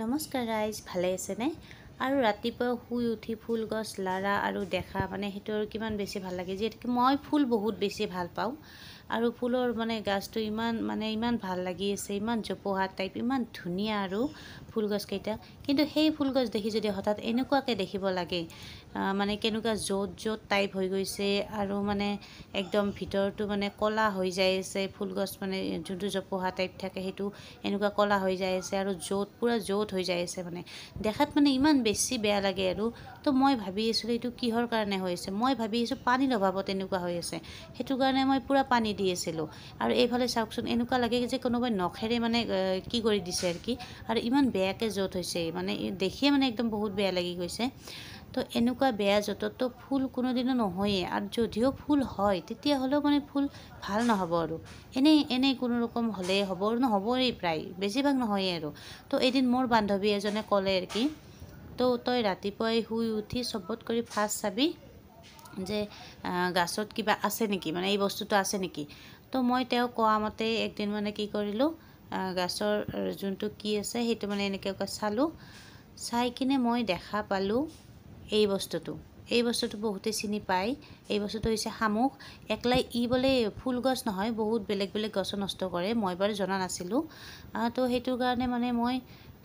নমস্কাৰ ৰাইজ, ভালে আছেনে? আৰু ৰাতিপুৱা শুই উঠি ফুল গছ লাৰা আৰু দেখা মানে সেইটো আৰু কিমান বেছি ভাল লাগে। যিহেতুকে মই ফুল বহুত বেছি ভাল পাওঁ আৰু ফুলৰ মানে গাছটো ইমান ভাল লাগি আছে, ইমান জোপোহা টাইপ, ইমান ধুনীয়া আৰু ফুল গছকেইটা। কিন্তু সেই ফুল গছ দেখি যদি হঠাৎ এনেকুৱাকৈ দেখিব লাগে, মানে কেনেকুৱা য'ত টাইপ হৈ গৈছে আৰু মানে একদম ভিতৰটো মানে ক'লা হৈ যাই আছে। ফুল গছ মানে যোনটো জোপোহা টাইপ থাকে সেইটো এনেকুৱা ক'লা হৈ যাই আছে আৰু পুৰা য'ত হৈ যাই আছে, মানে দেখাত মানে ইমান বেছি বেয়া লাগে। আৰু তো মই ভাবি আছিলোঁ এইটো কিহৰ কাৰণে হৈ আছে। মই ভাবি আছোঁ পানীৰ অভাৱত এনেকুৱা হৈ আছে, সেইটো কাৰণে মই পুৰা পানী দি আছিলোঁ। আৰু এইফালে চাওকচোন, এনেকুৱা লাগে যে কোনোবাই নখেৰে মানে কি কৰি দিছে আৰু কি, আৰু ইমান বেয়াকৈ য'ত হৈছে, মানে দেখিয়ে মানে একদম বহুত বেয়া লাগি গৈছে। তো এনেকুৱা বেয়া য'ততো ফুল কোনোদিনো নহয়েই, আৰু যদিও ফুল হয় তেতিয়াহ'লেও মানে ফুল ভাল নহ'ব আৰু এনেই কোনো ৰকম হ'লেই হ'ব, নহ'বই প্ৰায়, বেছিভাগ নহয়েই আৰু। তো এদিন মোৰ বান্ধৱী এজনে ক'লে আৰু কি, তো তই ৰাতিপুৱাই শুই উঠি চবত কৰি ফাৰ্ষ্ট চাবি যে গাছত কিবা আছে নেকি, মানে এই বস্তুটো আছে নেকি। তো মই তেওঁ কোৱা মতে একদিন মানে কি কৰিলোঁ, গাছৰ যোনটো কি আছে সেইটো মানে এনেকৈ চালোঁ। চাই কিনে মই দেখা পালোঁ এই বস্তুটো বহুতে চিনি পায়। এই বস্তুটো হৈছে শামুক। একলাই বোলে ফুল গছ নহয়, বহুত বেলেগ গছো নষ্ট কৰে। মই বাৰু জনা নাছিলোঁ। তো সেইটো কাৰণে মানে মই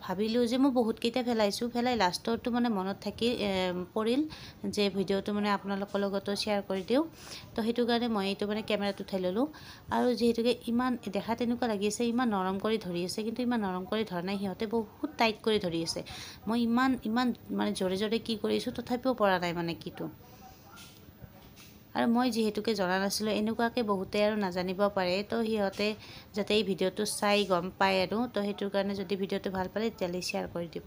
ভাবিলোঁ যে মই বহুতকেইটা পেলাই লাষ্টৰটো মানে মনত পৰিল যে ভিডিঅ'টো মানে আপোনালোকৰ লগতো শ্বেয়াৰ কৰি দিওঁ। তো সেইটো কাৰণে মই এইটো মানে কেমেৰাত উঠাই ল'লোঁ। আৰু যিহেতুকে ইমান দেখাত এনেকুৱা লাগিছে ইমান নৰম কৰি ধৰি আছে, কিন্তু ইমান নৰম কৰি ধৰা নাই, সিহঁতে বহুত টাইট কৰি ধৰি আছে। মই ইমান মানে জোৰে কি কৰিছোঁ, তথাপিও পৰা নাই মানে কিটো। আৰু মই যিহেতুকে জনা নাছিলোঁ, এনেকুৱাকৈ বহুতে আৰু নাজানিব পাৰে, তো সিহঁতে যাতে এই ভিডিঅ'টো চাই গম পায় আৰু। তো সেইটোৰ কাৰণে যদি ভিডিঅ'টো ভাল পালে তেতিয়াহ'লে শ্বেয়াৰ কৰি দিব।